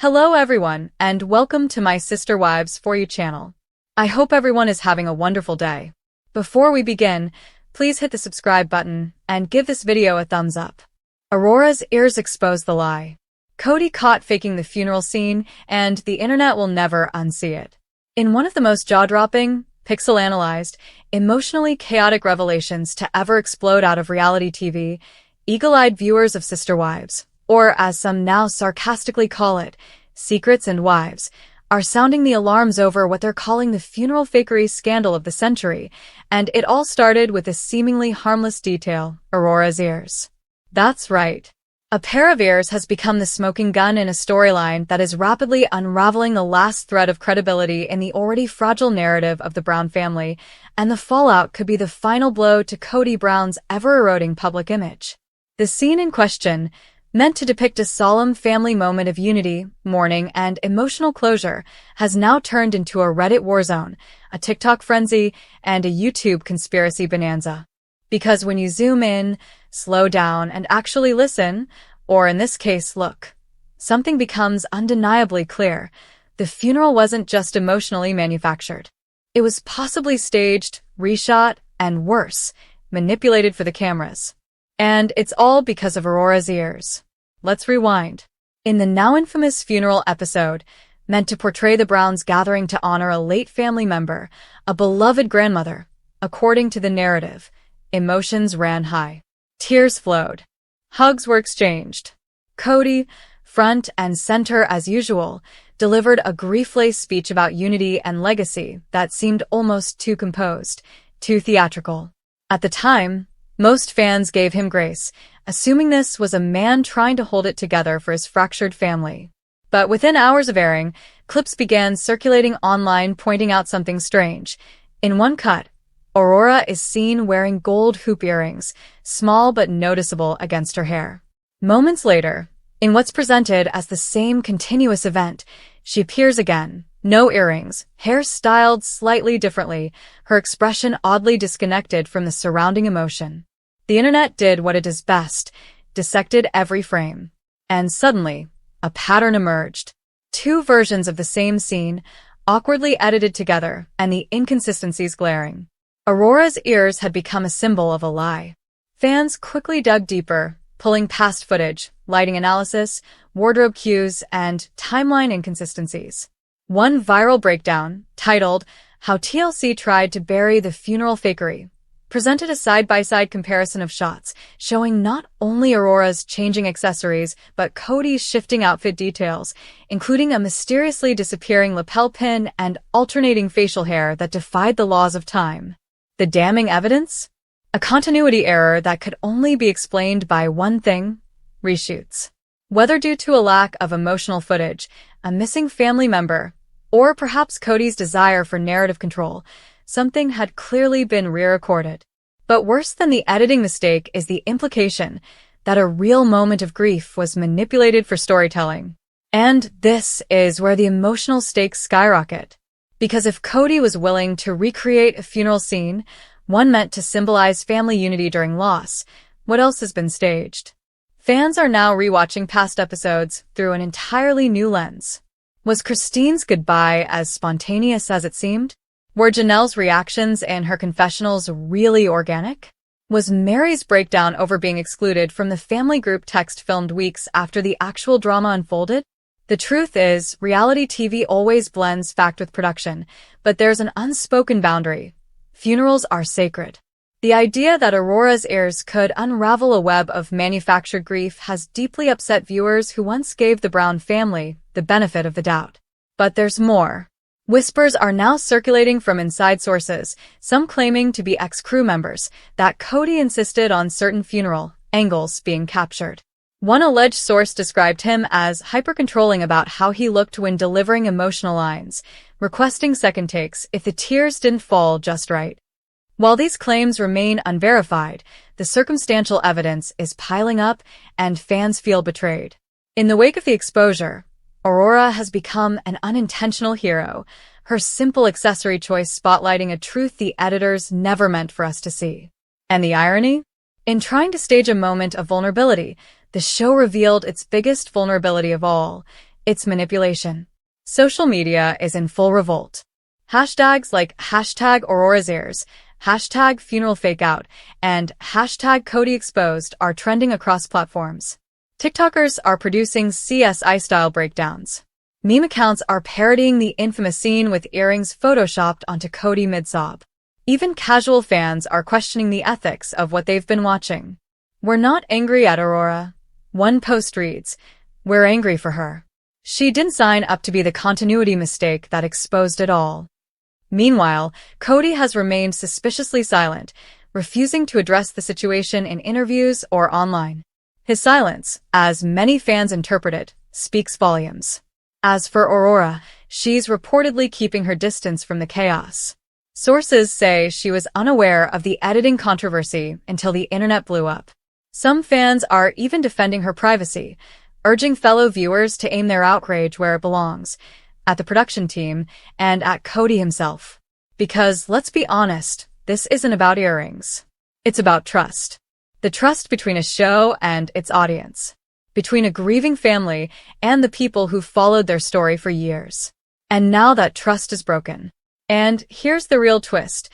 Hello everyone, and welcome to my Sister Wives For You channel. I hope everyone is having a wonderful day. Before we begin, please hit the subscribe button and give this video a thumbs up. AURORA'S ears expose the lie. Kody caught faking the funeral scene, and the internet will never unsee it. In one of the most jaw-dropping, pixel-analyzed, emotionally chaotic revelations to ever explode out of reality TV, eagle-eyed viewers of Sister Wives, or as some now sarcastically call it, secrets and wives, are sounding the alarms over what they're calling the funeral fakery scandal of the century, and it all started with a seemingly harmless detail: AURORA'S ears. That's right. A pair of ears has become the smoking gun in a storyline that is rapidly unraveling the last thread of credibility in the already fragile narrative of the Brown family, and the fallout could be the final blow to Kody Brown's ever-eroding public image. The scene in question, meant to depict a solemn family moment of unity, mourning, and emotional closure, has now turned into a Reddit warzone, a TikTok frenzy, and a YouTube conspiracy bonanza. Because when you zoom in, slow down, and actually listen, or in this case, look, something becomes undeniably clear. The funeral wasn't just emotionally manufactured. It was possibly staged, reshot, and worse, manipulated for the cameras. And it's all because of AURORA'S ears. Let's rewind. In the now infamous funeral episode, meant to portray the Browns gathering to honor a late family member, a beloved grandmother, according to the narrative, emotions ran high. Tears flowed. Hugs were exchanged. Kody, front and center as usual, delivered a grief-laced speech about unity and legacy that seemed almost too composed, too theatrical. At the time, most fans gave him grace, assuming this was a man trying to hold it together for his fractured family. But within hours of airing, clips began circulating online pointing out something strange. In one cut, AURORA is seen wearing gold hoop earrings, small but noticeable against her hair. Moments later, in what's presented as the same continuous event, she appears again. No earrings, hair styled slightly differently, her expression oddly disconnected from the surrounding emotion. The internet did what it does best, dissected every frame. And suddenly, a pattern emerged. Two versions of the same scene, awkwardly edited together, and the inconsistencies glaring. AURORA'S ears had become a symbol of a lie. Fans quickly dug deeper, pulling past footage, lighting analysis, wardrobe cues, and timeline inconsistencies. One viral breakdown, titled, "How TLC Tried to Bury the Funeral Fakery," presented a side-by-side comparison of shots, showing not only AURORA'S changing accessories, but Kody's shifting outfit details, including a mysteriously disappearing lapel pin and alternating facial hair that defied the laws of time. The damning evidence? A continuity error that could only be explained by one thing: reshoots. Whether due to a lack of emotional footage, a missing family member, or perhaps Kody's desire for narrative control, something had clearly been re-recorded. But worse than the editing mistake is the implication that a real moment of grief was manipulated for storytelling. And this is where the emotional stakes skyrocket. Because if Kody was willing to recreate a funeral scene, one meant to symbolize family unity during loss, what else has been staged? Fans are now rewatching past episodes through an entirely new lens. Was Christine's goodbye as spontaneous as it seemed? Were Janelle's reactions and her confessionals really organic? Was Mary's breakdown over being excluded from the family group text filmed weeks after the actual drama unfolded? The truth is, reality TV always blends fact with production, but there's an unspoken boundary. Funerals are sacred. The idea that AURORA'S ears could unravel a web of manufactured grief has deeply upset viewers who once gave the Brown family the benefit of the doubt. But there's more. Whispers are now circulating from inside sources, some claiming to be ex-crew members, that Kody insisted on certain funeral angles being captured. One alleged source described him as hyper-controlling about how he looked when delivering emotional lines, requesting second takes if the tears didn't fall just right. While these claims remain unverified, the circumstantial evidence is piling up and fans feel betrayed. In the wake of the exposure, AURORA has become an unintentional hero, her simple accessory choice spotlighting a truth the editors never meant for us to see. And the irony? In trying to stage a moment of vulnerability, the show revealed its biggest vulnerability of all: It's manipulation. Social media is in full revolt. Hashtags like #AURORA'S, #FuneralFakeout, and #CodyExposed are trending across platforms. TikTokers are producing CSI-style breakdowns. Meme accounts are parodying the infamous scene with earrings photoshopped onto Kody mid-sob. Even casual fans are questioning the ethics of what they've been watching. "We're not angry at Aurora." One post reads, "We're angry for her. She didn't sign up to be the continuity mistake that exposed it all." Meanwhile, Kody has remained suspiciously silent, refusing to address the situation in interviews or online. His silence, as many fans interpret it, speaks volumes. As for Aurora, she's reportedly keeping her distance from the chaos. Sources say she was unaware of the editing controversy until the internet blew up. Some fans are even defending her privacy, urging fellow viewers to aim their outrage where it belongs, at the production team and at Kody himself. Because, let's be honest, this isn't about earrings. It's about trust. The trust between a show and its audience. Between a grieving family and the people who followed their story for years. And now that trust is broken. And here's the real twist.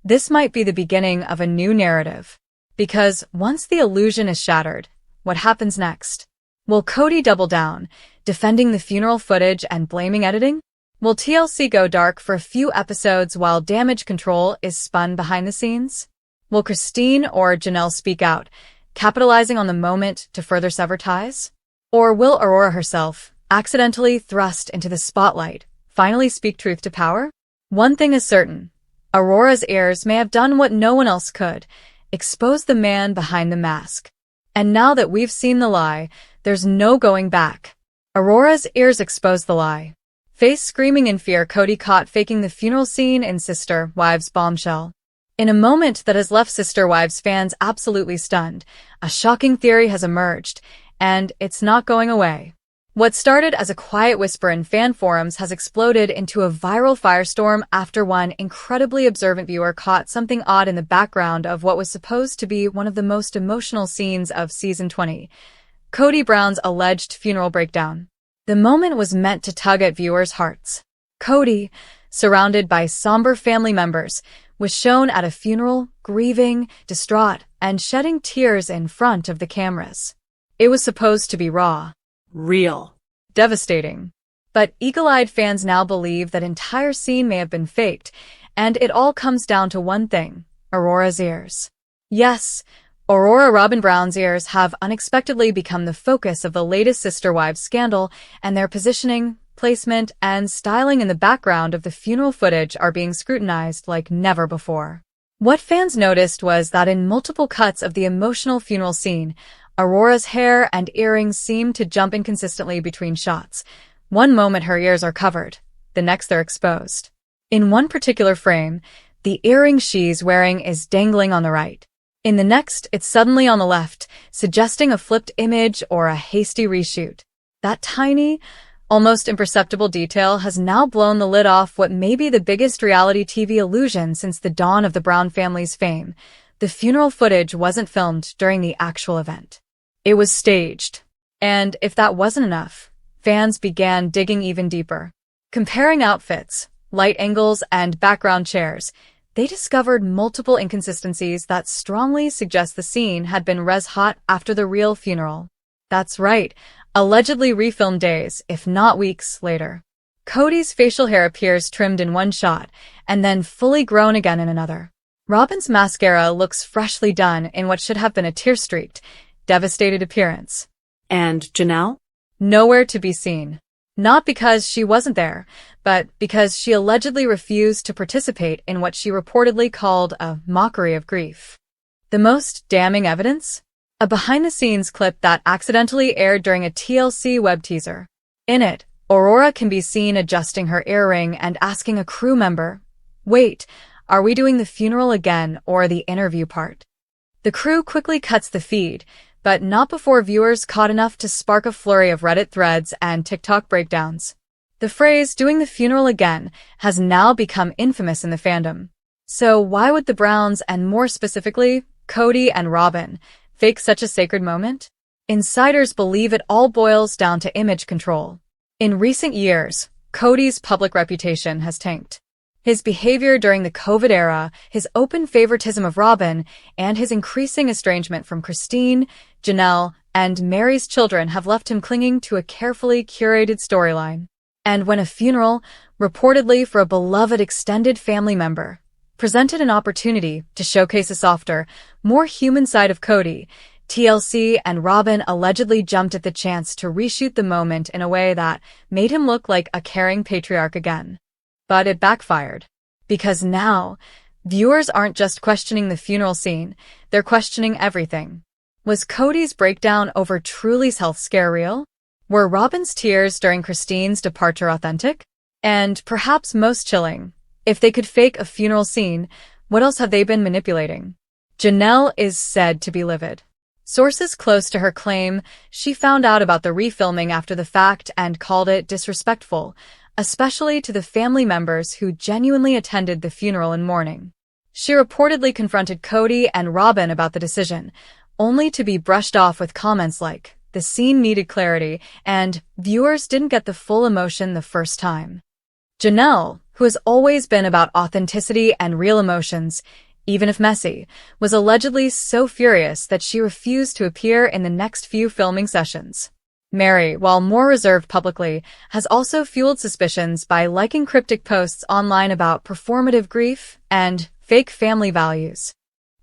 This might be the beginning of a new narrative. Because once the illusion is shattered, what happens next? Will Kody double down, defending the funeral footage and blaming editing? Will TLC go dark for a few episodes while damage control is spun behind the scenes? Will Christine or Janelle speak out, capitalizing on the moment to further sever ties? Or will Aurora herself, accidentally thrust into the spotlight, finally speak truth to power? One thing is certain. Aurora's ears may have done what no one else could, expose the man behind the mask. And now that we've seen the lie, there's no going back. Aurora's ears exposed the lie. Face screaming in fear, Kody caught faking the funeral scene in Sister Wives' bombshell. In a moment that has left Sister Wives fans absolutely stunned, a shocking theory has emerged, and it's not going away. What started as a quiet whisper in fan forums has exploded into a viral firestorm after one incredibly observant viewer caught something odd in the background of what was supposed to be one of the most emotional scenes of Season 20, Kody Brown's alleged funeral breakdown. The moment was meant to tug at viewers' hearts. Kody, surrounded by somber family members, was shown at a funeral, grieving, distraught, and shedding tears in front of the cameras. It was supposed to be raw. Real. Devastating. But eagle-eyed fans now believe that entire scene may have been faked, and it all comes down to one thing: Aurora's ears. Yes, Aurora Robin Brown's ears have unexpectedly become the focus of the latest Sister Wives scandal, and their positioning, placement, and styling in the background of the funeral footage are being scrutinized like never before. What fans noticed was that in multiple cuts of the emotional funeral scene, Aurora's hair and earrings seem to jump inconsistently between shots. One moment her ears are covered, the next they're exposed. In one particular frame, the earring she's wearing is dangling on the right. In the next, it's suddenly on the left, suggesting a flipped image or a hasty reshoot. That tiny, almost imperceptible detail has now blown the lid off what may be the biggest reality TV illusion since the dawn of the Brown family's fame. The funeral footage wasn't filmed during the actual event. It was staged. And if that wasn't enough, fans began digging even deeper. Comparing outfits, light angles, and background chairs, they discovered multiple inconsistencies that strongly suggest the scene had been res-hot after the real funeral. That's right, allegedly refilmed days, if not weeks, later. Kody's facial hair appears trimmed in one shot, and then fully grown again in another. Robin's mascara looks freshly done in what should have been a tear-streaked, devastated appearance. And Janelle? Nowhere to be seen. Not because she wasn't there, but because she allegedly refused to participate in what she reportedly called a mockery of grief. The most damning evidence? A behind-the-scenes clip that accidentally aired during a TLC web teaser. In it, Aurora can be seen adjusting her earring and asking a crew member, "Wait, are we doing the funeral again or the interview part?" The crew quickly cuts the feed, but not before viewers caught enough to spark a flurry of Reddit threads and TikTok breakdowns. The phrase "doing the funeral again" has now become infamous in the fandom. So why would the Browns, and more specifically, Kody and Robin, fake such a sacred moment? Insiders believe it all boils down to image control. In recent years, Kody's public reputation has tanked. His behavior during the COVID era, his open favoritism of Robin, and his increasing estrangement from Christine, Janelle, and Mary's children have left him clinging to a carefully curated storyline. And when a funeral, reportedly for a beloved extended family member, presented an opportunity to showcase a softer, more human side of Kody, TLC and Robin allegedly jumped at the chance to reshoot the moment in a way that made him look like a caring patriarch again. But it backfired. Because now, viewers aren't just questioning the funeral scene, they're questioning everything. Was Kody's breakdown over Truly's health scare real? Were Robin's tears during Christine's departure authentic? And perhaps most chilling, if they could fake a funeral scene, what else have they been manipulating? Janelle is said to be livid. Sources close to her claim she found out about the refilming after the fact and called it disrespectful, especially to the family members who genuinely attended the funeral in mourning. She reportedly confronted Kody and Robin about the decision, only to be brushed off with comments like, "The scene needed clarity," and "Viewers didn't get the full emotion the first time." Janelle, who has always been about authenticity and real emotions, even if messy, was allegedly so furious that she refused to appear in the next few filming sessions. Mary, while more reserved publicly, has also fueled suspicions by liking cryptic posts online about performative grief and fake family values.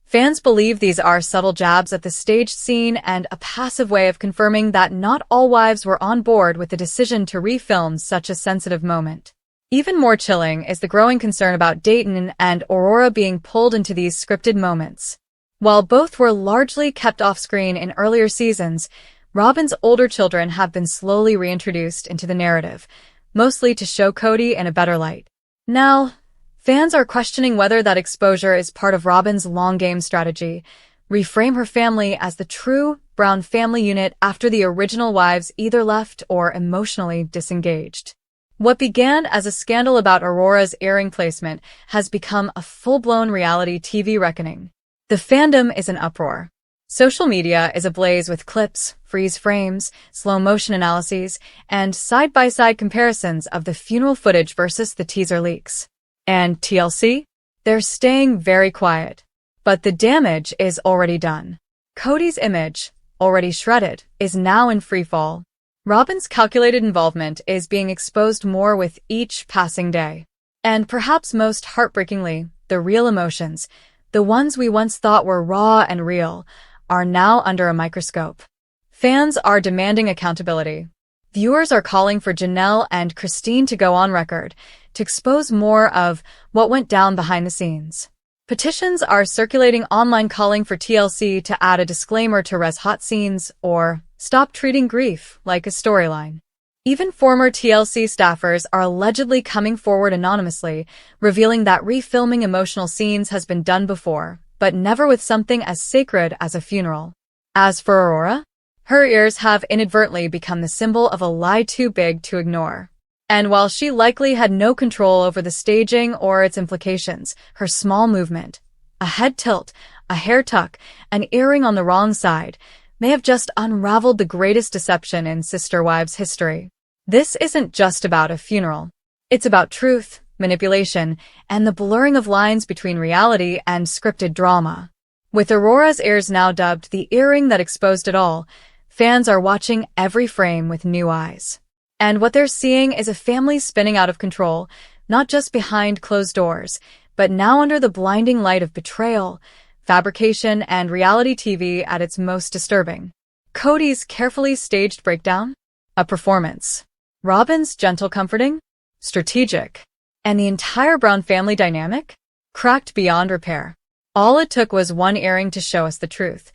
Fans believe these are subtle jabs at the staged scene and a passive way of confirming that not all wives were on board with the decision to refilm such a sensitive moment. Even more chilling is the growing concern about Dayton and Aurora being pulled into these scripted moments. While both were largely kept off-screen in earlier seasons, Robin's older children have been slowly reintroduced into the narrative, mostly to show Kody in a better light. Now, fans are questioning whether that exposure is part of Robin's long-game strategy, reframe her family as the true Brown family unit after the original wives either left or emotionally disengaged. What began as a scandal about AURORA'S earring placement has become a full-blown reality TV reckoning. The fandom is in uproar. Social media is ablaze with clips, freeze frames, slow-motion analyses, and side-by-side comparisons of the funeral footage versus the teaser leaks. And TLC? They're staying very quiet. But the damage is already done. Kody's image, already shredded, is now in freefall. Robin's calculated involvement is being exposed more with each passing day. And perhaps most heartbreakingly, the real emotions, the ones we once thought were raw and real, are now under a microscope. Fans are demanding accountability. Viewers are calling for Janelle and Christine to go on record, to expose more of what went down behind the scenes. Petitions are circulating online calling for TLC to add a disclaimer to res hot scenes or stop treating grief like a storyline. Even former TLC staffers are allegedly coming forward anonymously, revealing that refilming emotional scenes has been done before, but never with something as sacred as a funeral. As for Aurora, her ears have inadvertently become the symbol of a lie too big to ignore. And while she likely had no control over the staging or its implications, her small movement, a head tilt, a hair tuck, an earring on the wrong side, may have just unraveled the greatest deception in Sister Wives history. This isn't just about a funeral. It's about truth, manipulation, and the blurring of lines between reality and scripted drama. With AURORA'S ears now dubbed the earring that exposed it all, fans are watching every frame with new eyes. And what they're seeing is a family spinning out of control, not just behind closed doors, but now under the blinding light of betrayal, fabrication, and reality TV at its most disturbing. Kody's carefully staged breakdown? A performance. Robin's gentle comforting? Strategic. And the entire Brown family dynamic? Cracked beyond repair. All it took was one earring to show us the truth.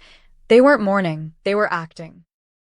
They weren't mourning, they were acting.